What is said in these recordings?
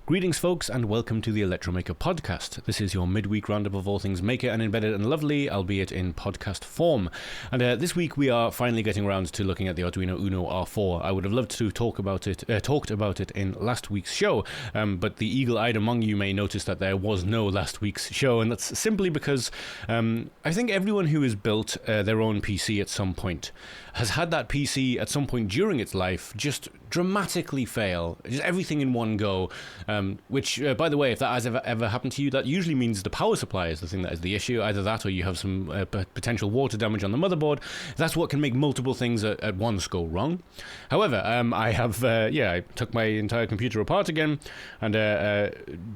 Greetings folks and welcome to the Electromaker podcast. This is your midweek roundup of all things maker and embedded and lovely, albeit in podcast form. And this week we are finally getting around to looking at the Arduino Uno R4. I would have loved to talked about it in last week's show, but the eagle-eyed among you may notice that there was no last week's show, and that's simply because I think everyone who has built their own PC at some point has had that PC at some point during its life just dramatically fail, just everything in one go, which, by the way, if that has ever happened to you, that usually means the power supply is the thing that is the issue. Either that or you have some potential water damage on the motherboard. That's what can make multiple things at once go wrong. However, I took my entire computer apart again and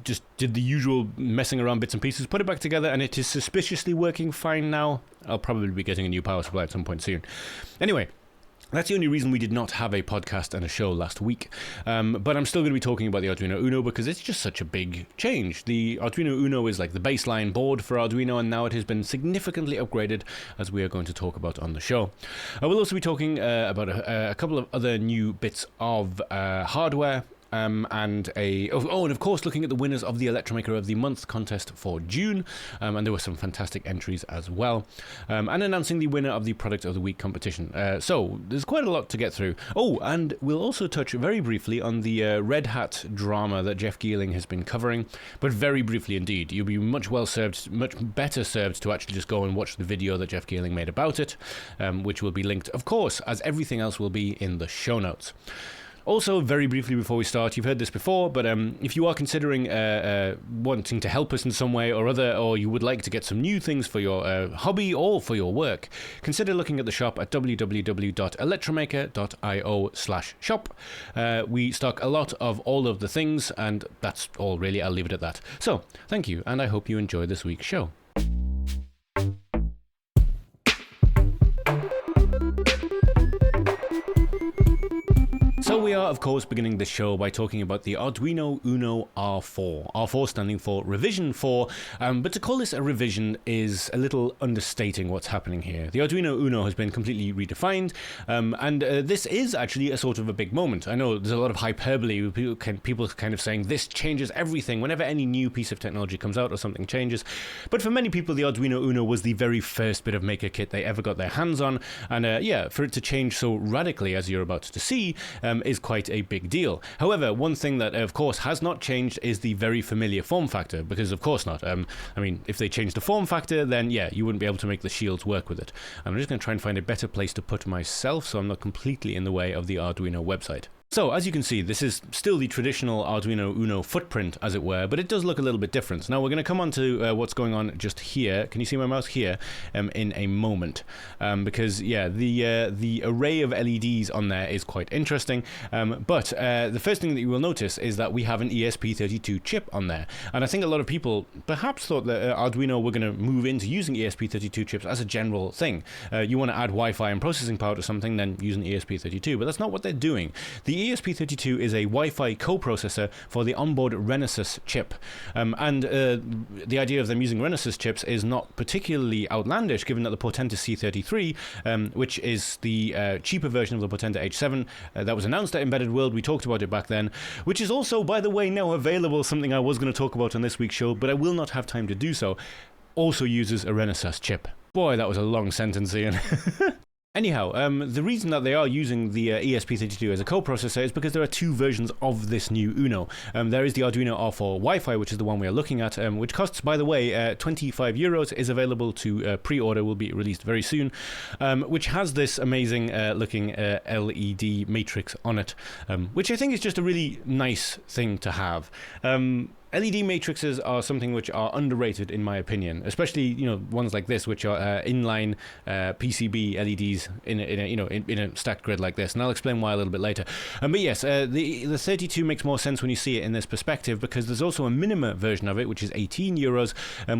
just did the usual messing around bits and pieces, put it back together, and it is suspiciously working fine now. I'll probably be getting a new power supply at some point soon. Anyway, that's the only reason we did not have a podcast and a show last week. But I'm still going to be talking about the Arduino Uno because it's just such a big change. The Arduino Uno is like the baseline board for Arduino, and now it has been significantly upgraded, as we are going to talk about on the show. I will also be talking about a couple of other new bits of hardware. And of course looking at the winners of the Electromaker of the Month contest for June, and there were some fantastic entries as well, and announcing the winner of the Product of the Week competition. So there's quite a lot to get through. Oh, and we'll also touch very briefly on the Red Hat drama that Jeff Geeling has been covering, but very briefly indeed. You'll be much better served to actually just go and watch the video that Jeff Geeling made about it, which will be linked, of course, as everything else will be in the show notes. Also, very briefly before we start, you've heard this before, but if you are considering wanting to help us in some way or other, or you would like to get some new things for your hobby or for your work, consider looking at the shop at www.electromaker.io/shop. We stock a lot of all of the things, and that's all really. I'll leave it at that. So, thank you, and I hope you enjoy this week's show. So we are, of course, beginning the show by talking about the Arduino Uno R4. R4 standing for Revision 4, but to call this a revision is a little understating what's happening here. The Arduino Uno has been completely redefined, and this is actually a sort of a big moment. I know there's a lot of hyperbole, people kind of saying this changes everything whenever any new piece of technology comes out or something changes, but for many people the Arduino Uno was the very first bit of maker kit they ever got their hands on, and for it to change so radically as you're about to see, is quite a big deal. However, one thing that of course has not changed is the very familiar form factor, because of course not. I mean, if they changed the form factor, then yeah, you wouldn't be able to make the shields work with it. I'm just going to try and find a better place to put myself so I'm not completely in the way of the Arduino website. So, as you can see, this is still the traditional Arduino Uno footprint, as it were, but it does look a little bit different. Now, we're going to come on to what's going on just here. Can you see my mouse here? In a moment. Because, yeah, the array of LEDs on there is quite interesting. But the first thing that you will notice is that we have an ESP32 chip on there. And I think a lot of people perhaps thought that Arduino were going to move into using ESP32 chips as a general thing. You want to add Wi-Fi and processing power to something, then use an ESP32. But that's not what they're doing. The ESP32 is a Wi-Fi coprocessor for the onboard Renesas chip, and the idea of them using Renesas chips is not particularly outlandish, given that the Portenta C33, which is the cheaper version of the Portenta H7 that was announced at Embedded World, we talked about it back then, which is also, by the way, now available, something I was going to talk about on this week's show, but I will not have time to do so, also uses a Renesas chip. Boy, that was a long sentence, Ian. Anyhow, the reason that they are using the ESP32 as a coprocessor is because there are two versions of this new Uno. There is the Arduino R4 Wi-Fi, which is the one we are looking at, which costs, by the way, 25 euros, is available to pre-order, will be released very soon, which has this amazing looking LED matrix on it, which I think is just a really nice thing to have. LED matrices are something which are underrated in my opinion, especially ones like this, which are inline PCB LEDs in a stacked grid like this, and I'll explain why a little bit later. But yes, the 32 makes more sense when you see it in this perspective, because there's also a Minima version of it, which is 18 euros,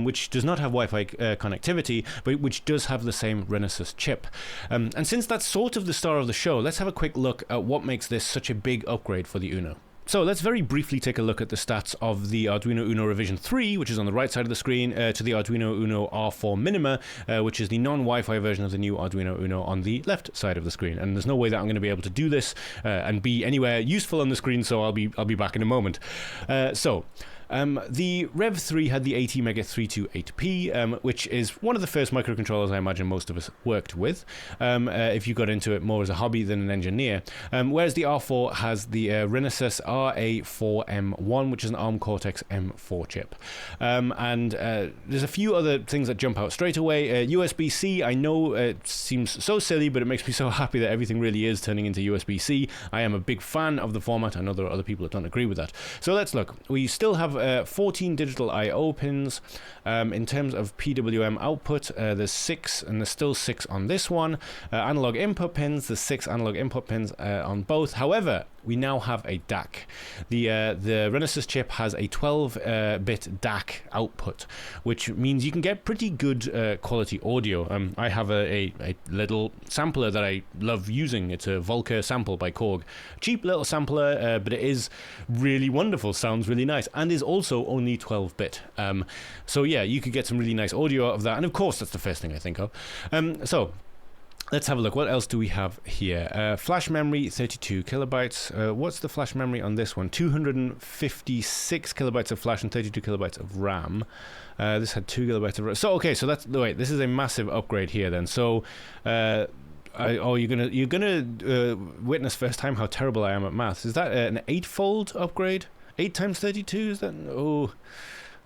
which does not have Wi-Fi connectivity, but which does have the same Renesas chip. And since that's sort of the star of the show, let's have a quick look at what makes this such a big upgrade for the Uno. So let's very briefly take a look at the stats of the Arduino Uno revision 3, which is on the right side of the screen, to the Arduino Uno R4 Minima, which is the non-Wi-Fi version of the new Arduino Uno on the left side of the screen. And there's no way that I'm going to be able to do this and be anywhere useful on the screen, so I'll be back in a moment. The Rev 3 had the ATmega 328P, which is one of the first microcontrollers I imagine most of us worked with, if you got into it more as a hobby than an engineer. Whereas the R4 has the Renesas RA4M1, which is an ARM Cortex M4 chip. And there's a few other things that jump out straight away. USB-C, I know it seems so silly, but it makes me so happy that everything really is turning into USB-C. I am a big fan of the format. I know there are other people that don't agree with that. So let's look. We still have 14 digital I/O pins. In terms of PWM output, there's 6, and there's still 6 on this one. Analog input pins, there's 6 analog input pins on both. However, we now have a DAC. The Renesas chip has a 12-bit DAC output, which means you can get pretty good quality audio. I have a little sampler that I love using. It's a Volker sample by Korg. Cheap little sampler, but it is really wonderful. Sounds really nice, and is also only 12-bit. So yeah, you could get some really nice audio out of that, and of course that's the first thing I think of. So let's have a look. What else do we have here? Flash memory, 32 kilobytes. What's the flash memory on this one? 256 kilobytes of flash and 32 kilobytes of RAM. This had 2 gigabytes of RAM. So okay, so that's wait. This is a massive upgrade here then. So you're gonna witness first time how terrible I am at maths. Is that an 8-fold upgrade? 8 times 32? Is that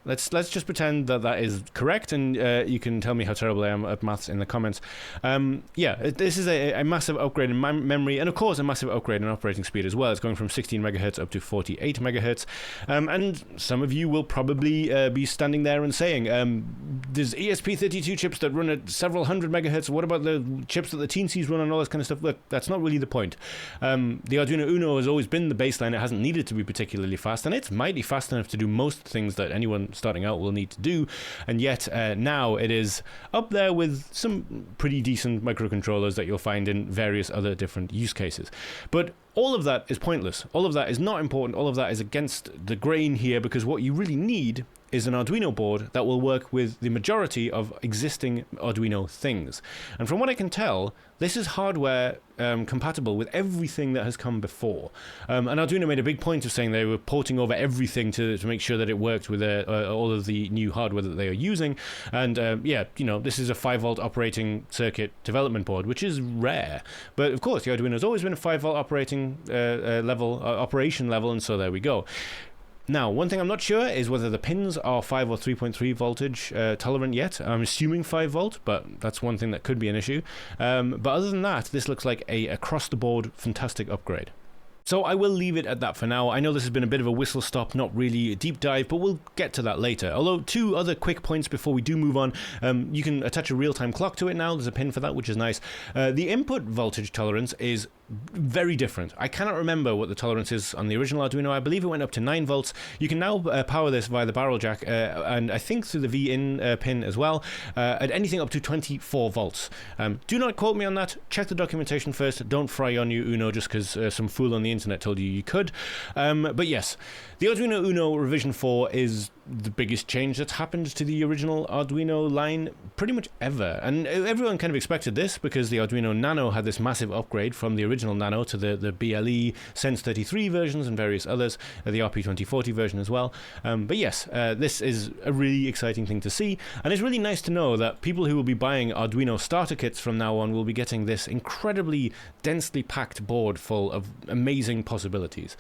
Let's just pretend that is correct, and you can tell me how terrible I am at maths in the comments. This is a massive upgrade in memory, and of course a massive upgrade in operating speed as well. It's going from 16 megahertz up to 48 megahertz. And some of you will probably be standing there and saying, there's ESP32 chips that run at several hundred megahertz. What about the chips that the teensies run and all this kind of stuff? Look, that's not really the point. The Arduino Uno has always been the baseline. It hasn't needed to be particularly fast, and it's mighty fast enough to do most things that anyone starting out will need to do, and yet now it is up there with some pretty decent microcontrollers that you'll find in various other different use cases. But all of that is pointless. All of that is not important. All of that is against the grain here, because what you really need is an Arduino board that will work with the majority of existing Arduino things. And from what I can tell, this is hardware compatible with everything that has come before. And Arduino made a big point of saying they were porting over everything to make sure that it worked with all of the new hardware that they are using. And this is a 5-volt operating circuit development board, which is rare. But of course, the Arduino has always been a 5-volt operating operation level, and so there we go. Now, one thing I'm not sure is whether the pins are 5 or 3.3 voltage tolerant yet. I'm assuming 5 volt, but that's one thing that could be an issue. But other than that, this looks like a across-the-board fantastic upgrade. So I will leave it at that for now. I know this has been a bit of a whistle-stop, not really a deep dive, but we'll get to that later. Although, 2 other quick points before we do move on. You can attach a real-time clock to it now. There's a pin for that, which is nice. The input voltage tolerance is very different. I cannot remember what the tolerance is on the original Arduino. I believe it went up to 9 volts. You can now power this via the barrel jack, and I think through the V-in pin as well, at anything up to 24 volts. Do not quote me on that. Check the documentation first. Don't fry your new Uno just because some fool on the internet told you could. But yes, the Arduino Uno revision 4 is the biggest change that's happened to the original Arduino line pretty much ever. And everyone kind of expected this because the Arduino Nano had this massive upgrade from the original Nano to the BLE Sense 33 versions and various others, the RP2040 version as well. But yes, this is a really exciting thing to see, and it's really nice to know that people who will be buying Arduino starter kits from now on will be getting this incredibly densely packed board full of amazing possibilities.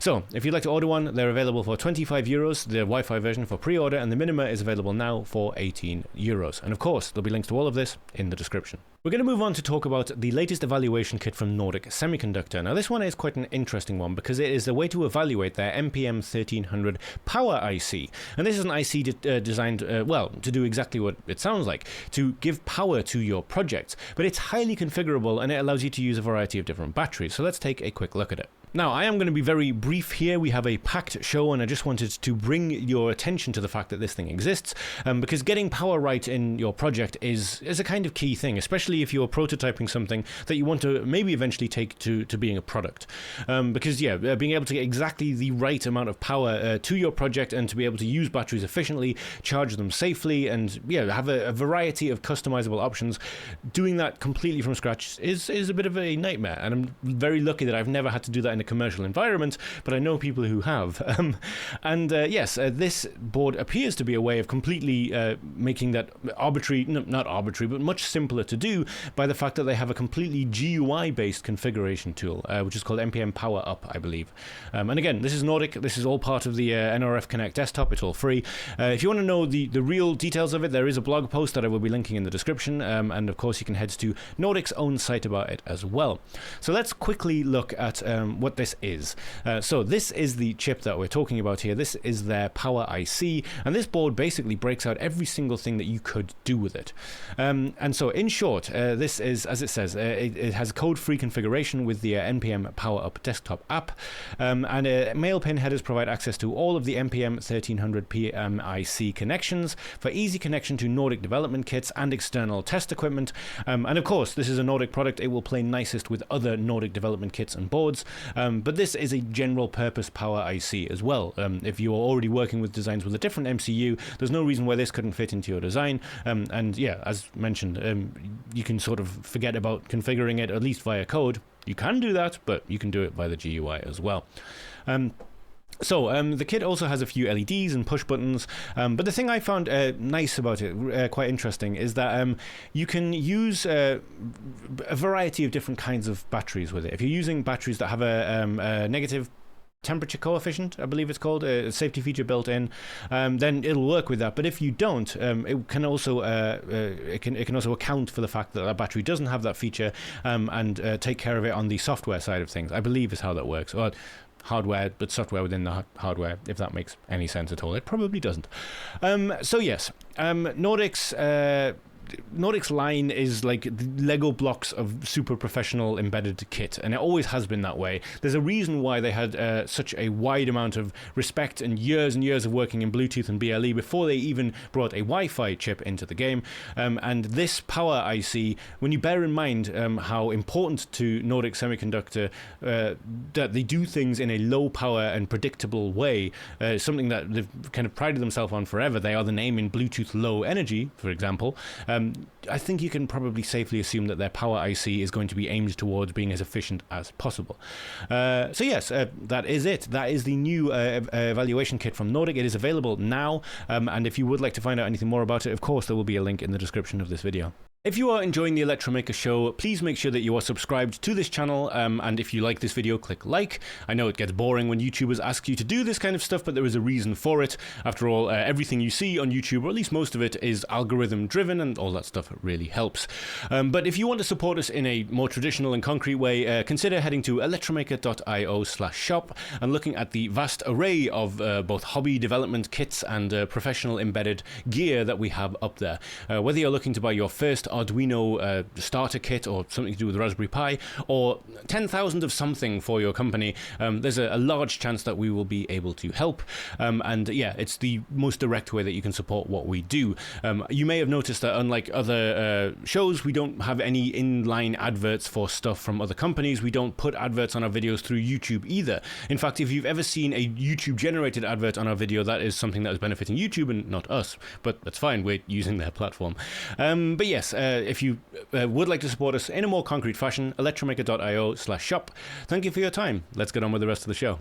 So, if you'd like to order one, they're available for €25, the Wi-Fi version for pre-order, and the Minima is available now for €18. And of course, there'll be links to all of this in the description. We're going to move on to talk about the latest evaluation kit from Nordic Semiconductor. Now, this one is quite an interesting one because it is a way to evaluate their MPM 1300 Power IC. And this is an IC designed, to do exactly what it sounds like, to give power to your projects. But it's highly configurable and it allows you to use a variety of different batteries. So let's take a quick look at it. Now, I am going to be very brief here. We have a packed show, and I just wanted to bring your attention to the fact that this thing exists, because getting power right in your project is a kind of key thing, especially if you're prototyping something that you want to maybe eventually take to being a product. Because, yeah, being able to get exactly the right amount of power to your project and to be able to use batteries efficiently, charge them safely, and, yeah, have a variety of customizable options, doing that completely from scratch is a bit of a nightmare. And I'm very lucky that I've never had to do that in a commercial environment, but I know people who have. Yes, this board appears to be a way of completely making that arbitrary, no, not arbitrary, but much simpler to do by the fact that they have a completely GUI-based configuration tool, which is called NPM Power Up, I believe. And again, this is Nordic. This is all part of the NRF Connect desktop. It's all free. If you want to know the real details of it, there is a blog post that I will be linking in the description, and of course you can head to Nordic's own site about it as well. So let's quickly look at what this is. So this is the chip that we're talking about here. This is their Power IC, and this board basically breaks out every single thing that you could do with it. And so in short, this is, as it says, it has code-free configuration with the NPM Power Up desktop app, and male pin headers provide access to all of the NPM 1300 PMIC connections for easy connection to Nordic development kits and external test equipment. And of course, this is a Nordic product. It will play nicest with other Nordic development kits and boards. But this is a general purpose Power IC as well. If you're already working with designs with a different MCU, there's no reason why this couldn't fit into your design. And yeah, as mentioned, you can sort of forget about configuring it, at least via code. You can do that, but you can do it via the GUI as well. The kit also has a few LEDs and push buttons, but the thing I found nice about it, quite interesting, is that you can use a variety of different kinds of batteries with it. If you're using batteries that have a negative temperature coefficient, I believe it's called, a safety feature built in, then it'll work with that. But if you don't, it can also account for the fact that that battery doesn't have that feature, and take care of it on the software side of things, I believe is how that works. Or hardware, but software within the hardware, if that makes any sense at all. It probably doesn't. So yes, Nordic's line is like the Lego blocks of super professional embedded kit, and it always has been that way. There's a reason why they had such a wide amount of respect and years of working in Bluetooth and BLE before they even brought a Wi-Fi chip into the game. And this Power IC, when you bear in mind how important to Nordic Semiconductor that they do things in a low power and predictable way, something that they've kind of prided themselves on forever. They are the name in Bluetooth Low Energy, for example. I think you can probably safely assume that their Power IC is going to be aimed towards being as efficient as possible. So yes, that is it. That is the new evaluation kit from Nordic. It is available now, and if you would like to find out anything more about it, of course, there will be a link in the description of this video. If you are enjoying the Electromaker Show, please make sure that you are subscribed to this channel, and if you like this video, click like. I know it gets boring when YouTubers ask you to do this kind of stuff, but there is a reason for it. After all, everything you see on YouTube, or at least most of it, is algorithm driven, and all that stuff really helps. But if you want to support us in a more traditional and concrete way, consider heading to electromaker.io/shop and looking at the vast array of both hobby development kits and professional embedded gear that we have up there. Whether you're looking to buy your first Arduino starter kit or something to do with Raspberry Pi, or 10,000 of something for your company, there's a large chance that we will be able to help. And yeah, it's the most direct way that you can support what we do. You may have noticed that unlike other shows, we don't have any inline adverts for stuff from other companies. We don't put adverts on our videos through YouTube either. In fact, if you've ever seen a YouTube generated advert on our video, that is something that is benefiting YouTube and not us, but that's fine, we're using their platform. But yes, if you would like to support us in a more concrete fashion, electromaker.io/shop. Thank you for your time. Let's get on with the rest of the show.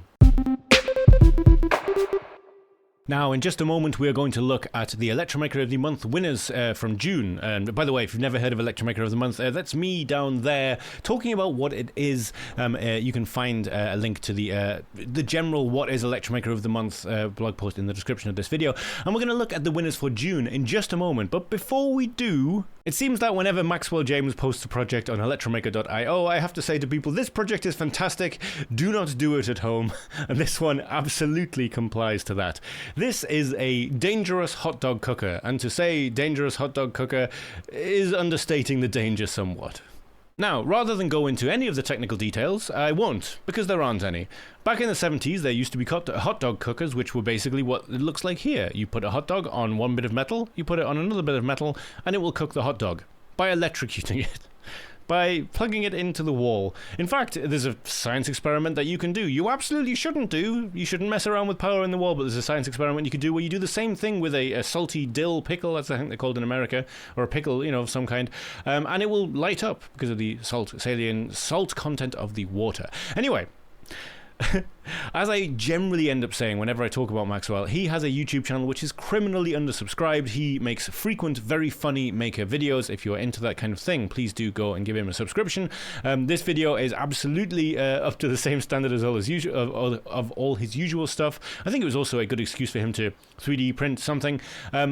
Now, in just a moment, we are going to look at the Electromaker of the Month winners from June. And by the way, if you've never heard of Electromaker of the Month, that's me down there talking about what it is. You can find a link to the general What is Electromaker of the Month blog post in the description of this video. And we're going to look at the winners for June in just a moment. But before we do, it seems that whenever Maxwell James posts a project on electromaker.io, I have to say to people, this project is fantastic. Do not do it at home. And this one absolutely complies to that. This is a dangerous hot dog cooker, and to say dangerous hot dog cooker is understating the danger somewhat. Now, rather than go into any of the technical details, I won't, because there aren't any. Back in the 70s, there used to be hot dog cookers, which were basically what it looks like here. You put a hot dog on one bit of metal, you put it on another bit of metal, and it will cook the hot dog by electrocuting it. By plugging it into the wall. In fact, there's a science experiment that you can do. You absolutely shouldn't do. You shouldn't mess around with power in the wall, but there's a science experiment you could do where you do the same thing with a salty dill pickle, that's I think they're called in America, or a pickle, of some kind, and it will light up because of the saline salt content of the water. Anyway, as I generally end up saying whenever I talk about Maxwell, he has a YouTube channel which is criminally undersubscribed. He makes frequent, very funny maker videos. If you're into that kind of thing, please do go and give him a subscription. This video is absolutely up to the same standard as all his of all his usual stuff. I think it was also a good excuse for him to 3D print something. Why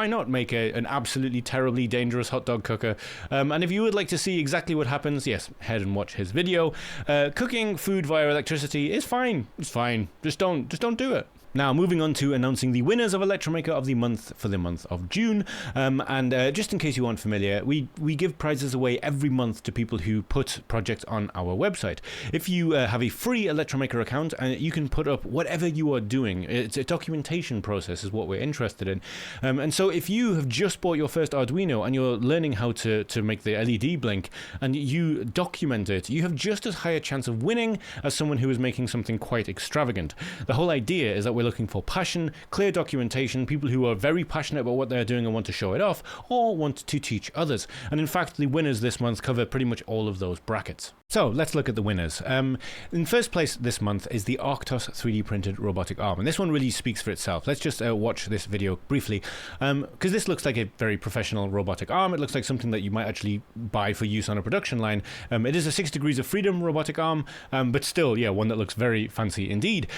not make an absolutely terribly dangerous hot dog cooker? And if you would like to see exactly what happens, yes, head and watch his video. Cooking food via electricity is fine. It's fine. Just don't do it. Now, moving on to announcing the winners of Electromaker of the month for the month of June. Just in case you aren't familiar, we give prizes away every month to people who put projects on our website. If you have a free Electromaker account, you can put up whatever you are doing. It's a documentation process is what we're interested in. And so if you have just bought your first Arduino and you're learning how to make the LED blink and you document it, you have just as high a chance of winning as someone who is making something quite extravagant. The whole idea is that we're looking for passion, clear documentation, people who are very passionate about what they're doing and want to show it off, or want to teach others. And in fact, the winners this month cover pretty much all of those brackets. So let's look at the winners. In first place this month is the Arctos 3D printed robotic arm, and this one really speaks for itself. Let's just watch this video briefly, because this looks like a very professional robotic arm. It looks like something that you might actually buy for use on a production line. It is a 6 degrees of freedom robotic arm, but still, yeah, one that looks very fancy indeed.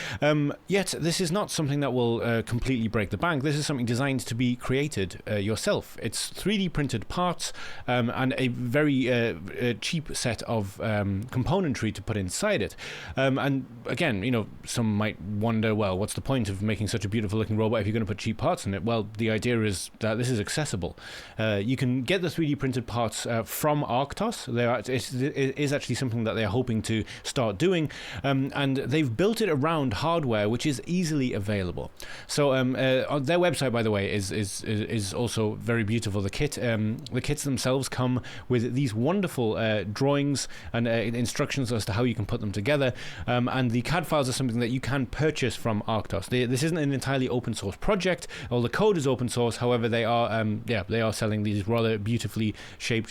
Yet this is not something that will completely break the bank. This is something designed to be created yourself. It's 3D printed parts and a very cheap set of componentry to put inside it. And again, some might wonder, well, what's the point of making such a beautiful looking robot if you're going to put cheap parts in it? Well, the idea is that this is accessible. You can get the 3D printed parts from Arctos. It is actually something that they're hoping to start doing, and they've built it around hardware which is easily available. So on their website, by the way, is also very beautiful. The kits themselves come with these wonderful drawings and instructions as to how you can put them together, and the CAD files are something that you can purchase from Arctos. This isn't an entirely open source project. All the code is open source. However, they are selling these rather beautifully shaped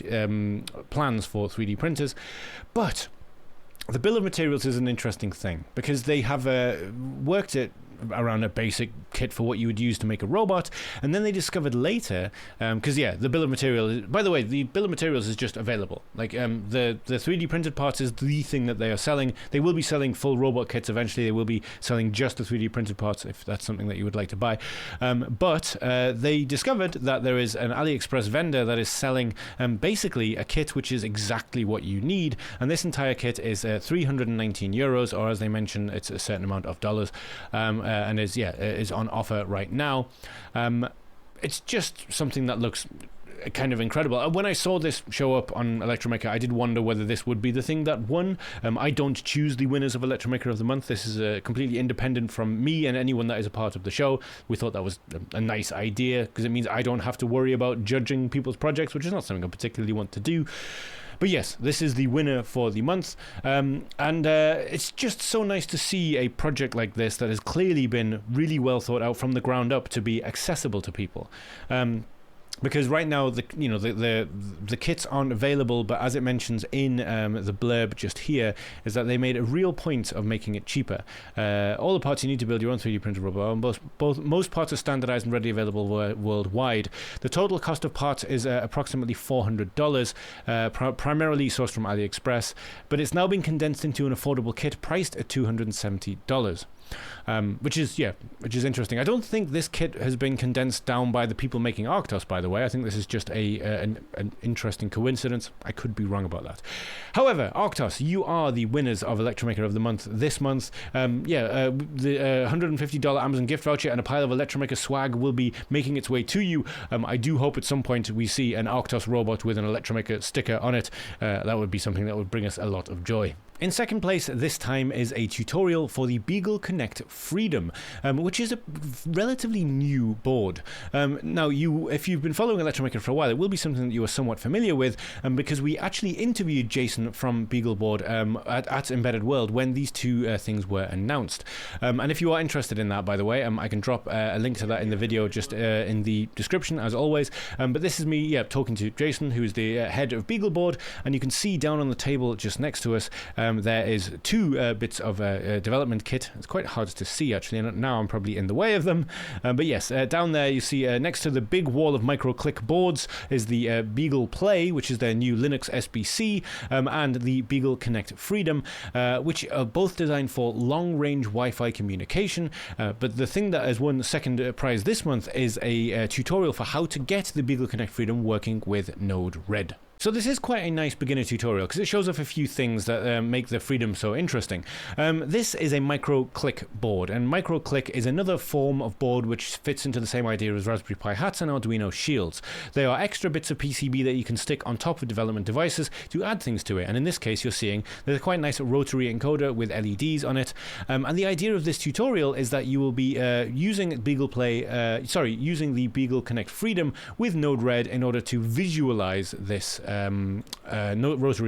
plans for 3D printers. But the bill of materials is an interesting thing because they have worked it around a basic kit for what you would use to make a robot, and then they discovered later, because the bill of materials, by the way, the bill of materials is just available. Like the 3D printed parts is the thing that they are selling. They will be selling full robot kits eventually. They will be selling just the 3D printed parts if that's something that you would like to buy. But they discovered that there is an AliExpress vendor that is selling basically a kit which is exactly what you need, and this entire kit is 319 euros, or as they mention, it's a certain amount of dollars. And is on offer right now. It's just something that looks kind of incredible. When I saw this show up on Electromaker, I did wonder whether this would be the thing that won. I don't choose the winners of Electromaker of the month. This is completely independent from me and anyone that is a part of the show. We thought that was a nice idea because it means I don't have to worry about judging people's projects, which is not something I particularly want to do. But yes, this is the winner for the month, and it's just so nice to see a project like this that has clearly been really well thought out from the ground up to be accessible to people. Because right now the kits aren't available, but as it mentions in the blurb just here, is that they made a real point of making it cheaper. All the parts you need to build your own 3D printed robot, most parts are standardized and readily available worldwide. The total cost of parts is approximately $400, primarily sourced from AliExpress, but it's now been condensed into an affordable kit priced at $270. which is interesting. I don't think this kit has been condensed down by the people making Arctos, by the way. I think this is just an interesting coincidence. I could be wrong about that. However, Arctos, you are the winners of Electromaker of the Month this month. The $150 Amazon gift voucher and a pile of Electromaker swag will be making its way to you. I do hope at some point we see an Arctos robot with an Electromaker sticker on it. That would be something that would bring us a lot of joy. In second place this time is a tutorial for the Beagle Connect Freedom, which is a relatively new board. Now, if you've been following Electromaker for a while, it will be something that you are somewhat familiar with, because we actually interviewed Jason from BeagleBoard at Embedded World when these two things were announced. And if you are interested in that, by the way, I can drop a link to that in the video just in the description, as always. But this is me talking to Jason, who is the head of BeagleBoard, and you can see down on the table just next to us, there is two bits of development kit. It's quite hard to see, actually, and now I'm probably in the way of them. But yes, down there you see next to the big wall of micro-click boards is the Beagle Play, which is their new Linux SBC, and the Beagle Connect Freedom, which are both designed for long-range Wi-Fi communication. But the thing that has won the second prize this month is a tutorial for how to get the Beagle Connect Freedom working with Node-RED. So this is quite a nice beginner tutorial because it shows off a few things that make the Freedom so interesting. This is a micro-click board, and micro-click is another form of board which fits into the same idea as Raspberry Pi hats and Arduino shields. They are extra bits of PCB that you can stick on top of development devices to add things to it, and in this case you're seeing there's a quite nice rotary encoder with LEDs on it, and the idea of this tutorial is that you will be using the Beagle Connect Freedom with Node-RED in order to visualize this rotary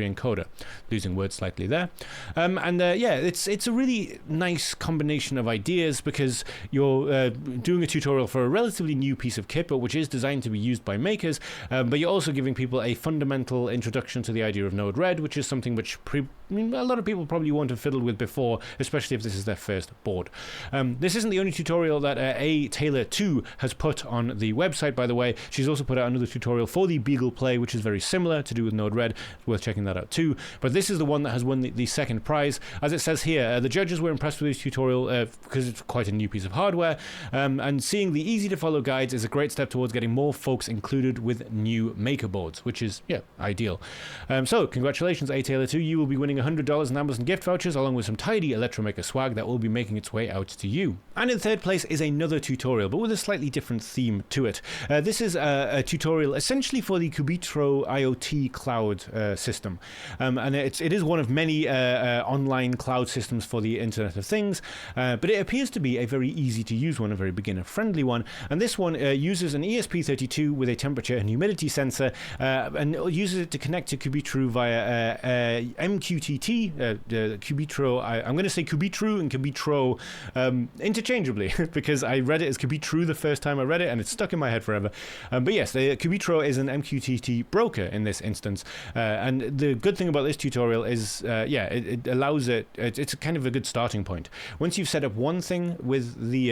encoder. Losing words slightly there. It's a really nice combination of ideas because you're doing a tutorial for a relatively new piece of kit, but which is designed to be used by makers, but you're also giving people a fundamental introduction to the idea of Node-RED, which is something which a lot of people probably won't have fiddled with before, especially if this is their first board. This isn't the only tutorial that A. Taylor 2 has put on the website, by the way. She's also put out another tutorial for the Beagle Play, which is very similar to do with Node-RED. It's worth checking that out too. But this is the one that has won the second prize. As it says here, the judges were impressed with this tutorial because it's quite a new piece of hardware, and seeing the easy to follow guides is a great step towards getting more folks included with new maker boards, which is ideal. So congratulations, A. Taylor 2. You will be winning $100 in Amazon gift vouchers along with some tidy Electromaker swag that will be making its way out to you. And in third place is another tutorial, but with a slightly different theme to it. This is a tutorial essentially for the Cubitro IoT cloud system, and it is one of many online cloud systems for the Internet of Things, but it appears to be a very easy to use one, a very beginner friendly one, and this one uses an ESP32 with a temperature and humidity sensor, and uses it to connect to Cubitro via MQTT. Cubitro, I'm going to say Cubitro and Cubitro interchangeably because I read it as Cubitro the first time I read it and it's stuck in my head forever, but yes, the Cubitro is an MQTT broker in this instance, and the good thing about this tutorial is it allows it's kind of a good starting point. Once you've set up one thing with the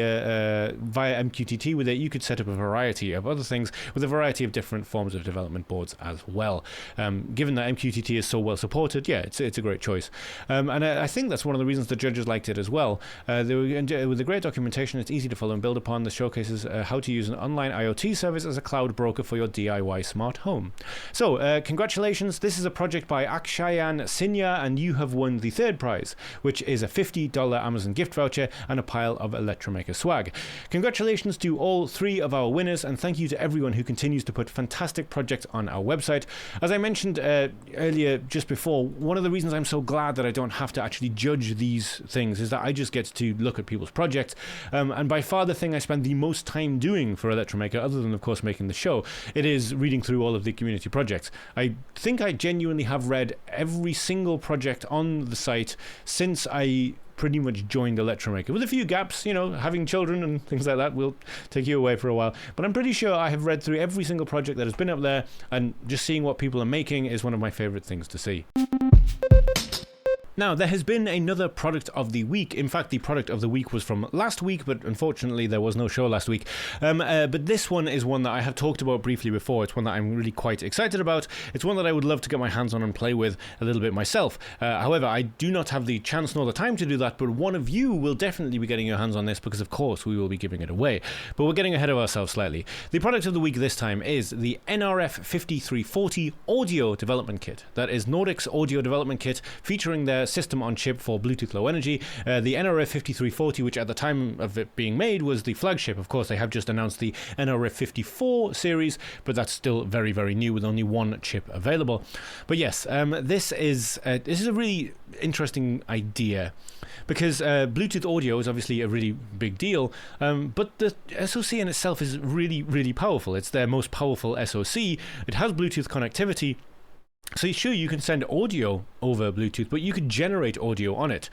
via MQTT with it, you could set up a variety of other things with a variety of different forms of development boards as well. Given that MQTT is so well supported, it's a great choice, and I think that's one of the reasons the judges liked it as well. With the great documentation, it's easy to follow and build upon. This showcases how to use an online IoT service as a cloud broker for your DIY smart home. So congratulations, this is a project by Akshayan Sinya, and you have won the third prize, which is a $50 Amazon gift voucher and a pile of Electromaker swag. Congratulations to all three of our winners, and thank you to everyone who continues to put fantastic projects on our website. As I mentioned earlier, just before, one of the reasons I'm so glad that I don't have to actually judge these things is that I just get to look at people's projects, and by far the thing I spend the most time doing for Electromaker, other than of course making the show, it is reading through all of the community projects. I think I genuinely have read every single project on the site since I pretty much joined Electromaker, with a few gaps, having children and things like that will take you away for a while, but I'm pretty sure I have read through every single project that has been up there, and just seeing what people are making is one of my favorite things to see. Now, there has been another product of the week. In fact, the product of the week was from last week, but unfortunately there was no show last week. But this one is one that I have talked about briefly before. It's one that I'm really quite excited about. It's one that I would love to get my hands on and play with a little bit myself. However, I do not have the chance nor the time to do that, but one of you will definitely be getting your hands on this because, of course, we will be giving it away. But we're getting ahead of ourselves slightly. The product of the week this time is the NRF5340 Audio Development Kit. That is Nordic's audio development kit featuring their system on chip for Bluetooth Low Energy. The NRF5340, which at the time of it being made was the flagship. Of course, they have just announced the NRF54 series, but that's still very, very new with only one chip available. But yes, this is a really interesting idea because Bluetooth audio is obviously a really big deal, but the SoC in itself is really, really powerful. It's their most powerful SoC. It has Bluetooth connectivity. So sure, you can send audio over Bluetooth, but you could generate audio on it.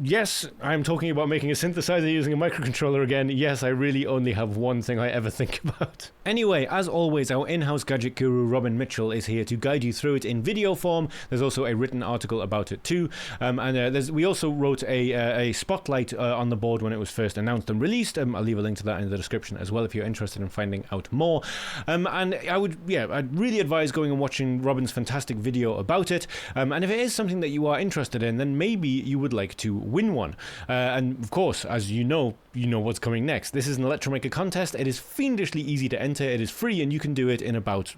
Yes, I'm talking about making a synthesizer using a microcontroller again. Yes, I really only have one thing I ever think about. Anyway, as always, our in-house gadget guru Robin Mitchell is here to guide you through it in video form. There's also a written article about it too. We also wrote a spotlight on the board when it was first announced and released. I'll leave a link to that in the description as well if you're interested in finding out more. And I'd really advise going and watching Robin's fantastic video about it. And if it is something that you are interested in, then maybe you would like to win one. And of course, as you know what's coming next. This is an Electromaker contest. It is fiendishly easy to enter. It is free and you can do it in about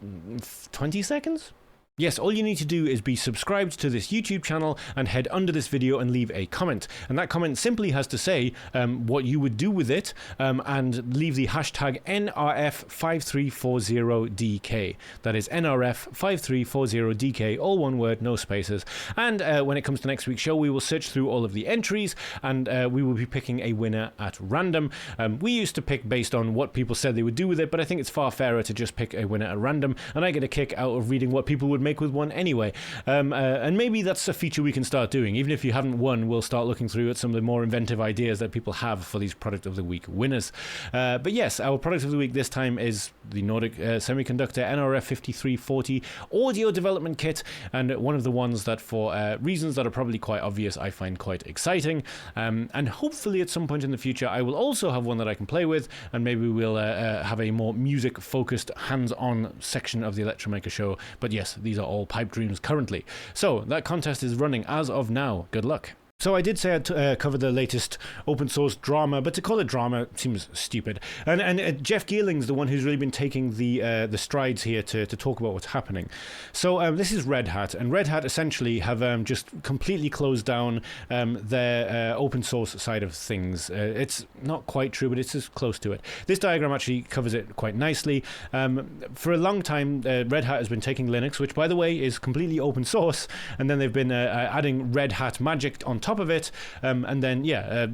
20 seconds. Yes, all you need to do is be subscribed to this YouTube channel and head under this video and leave a comment. And that comment simply has to say what you would do with it and leave the hashtag NRF5340DK. That is NRF5340DK, all one word, no spaces. And when it comes to next week's show, we will search through all of the entries and we will be picking a winner at random. We used to pick based on what people said they would do with it, but I think it's far fairer to just pick a winner at random. And I get a kick out of reading what people would make with one anyway, and maybe that's a feature we can start doing. Even if you haven't won, we'll start looking through at some of the more inventive ideas that people have for these product of the week winners. But yes, our product of the week this time is the Nordic Semiconductor NRF5340 audio development kit, and one of the ones that for reasons that are probably quite obvious I find quite exciting, and hopefully at some point in the future I will also have one that I can play with, and maybe we'll have a more music focused hands-on section of the Electromaker Show. But yes, these are all pipe dreams currently. So that contest is running as of now. Good luck. So I did say I'd cover the latest open source drama, but to call it drama seems stupid. And Jeff Geeling's the one who's really been taking the strides here to talk about what's happening. So this is Red Hat, and Red Hat essentially have just completely closed down their open source side of things. It's not quite true, but it's as close to it. This diagram actually covers it quite nicely. For a long time, Red Hat has been taking Linux, which by the way is completely open source, and then they've been adding Red Hat Magic on top of it, and then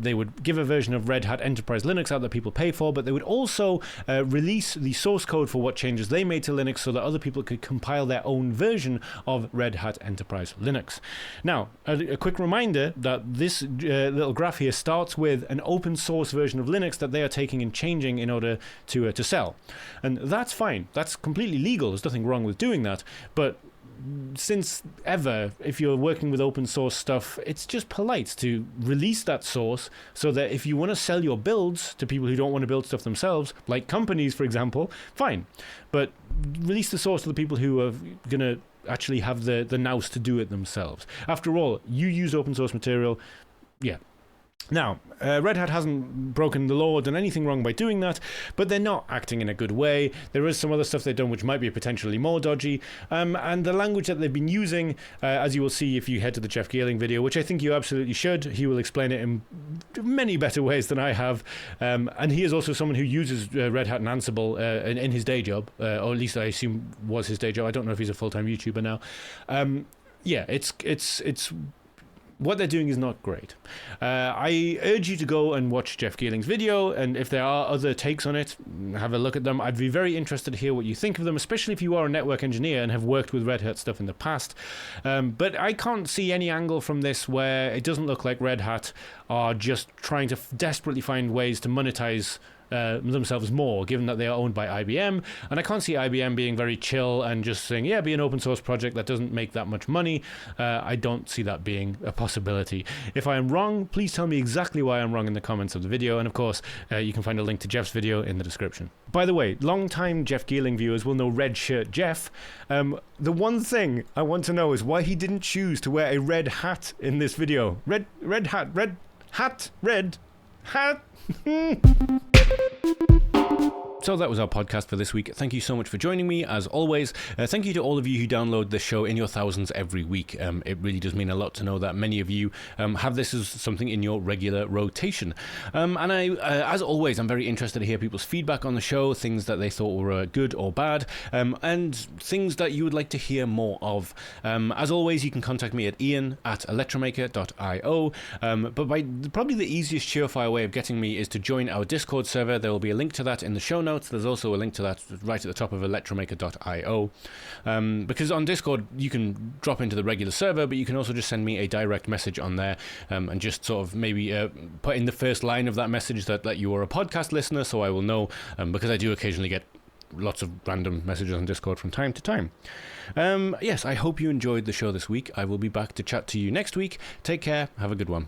they would give a version of Red Hat Enterprise Linux out that people pay for, but they would also release the source code for what changes they made to Linux so that other people could compile their own version of Red Hat Enterprise Linux. Now, a quick reminder that this little graph here starts with an open source version of Linux that they are taking and changing in order to sell, and that's fine. That's completely legal. There's nothing wrong with doing that, but since ever, if you're working with open source stuff, it's just polite to release that source so that if you want to sell your builds to people who don't want to build stuff themselves, like companies, for example, fine. But release the source to the people who are going to actually have the nous to do it themselves. After all, you use open source material. Yeah. Now, Red Hat hasn't broken the law or done anything wrong by doing that, but they're not acting in a good way. There is some other stuff they've done which might be potentially more dodgy, and the language that they've been using, as you will see if you head to the Jeff Geeling video, which I think you absolutely should. He will explain it in many better ways than I have, and he is also someone who uses Red Hat and Ansible in his day job, or at least I assume was his day job. I don't know if he's a full-time YouTuber now. Yeah, it's what they're doing is not great. I urge you to go and watch Jeff Geeling's video, and if there are other takes on it, have a look at them. I'd be very interested to hear what you think of them, especially if you are a network engineer and have worked with Red Hat stuff in the past. But I can't see any angle from this where it doesn't look like Red Hat are just trying to desperately find ways to monetize themselves more, given that they are owned by IBM. And I can't see IBM being very chill and just saying, yeah, be an open source project that doesn't make that much money. I don't see that being a possibility. If I am wrong, please tell me exactly why I'm wrong in the comments of the video. And of course, you can find a link to Jeff's video in the description. By the way, long-time Jeff Geerling viewers will know Red Shirt Jeff. The one thing I want to know is why he didn't choose to wear a red hat in this video. Red hat. So that was our podcast for this week. Thank you so much for joining me, as always. Thank you to all of you who download the show in your thousands every week. It really does mean a lot to know that many of you have this as something in your regular rotation. And I, as always, I'm very interested to hear people's feedback on the show, things that they thought were good or bad, and things that you would like to hear more of. As always, you can contact me at ian@electromaker.io. But probably the easiest surefire way of getting me is to join our Discord server. There will be a link to that in the show notes. There's also a link to that right at the top of electromaker.io. Because on Discord, you can drop into the regular server, but you can also just send me a direct message on there and just sort of maybe put in the first line of that message that you are a podcast listener, so I will know, because I do occasionally get lots of random messages on Discord from time to time. Yes, I hope you enjoyed the show this week. I will be back to chat to you next week. Take care. Have a good one.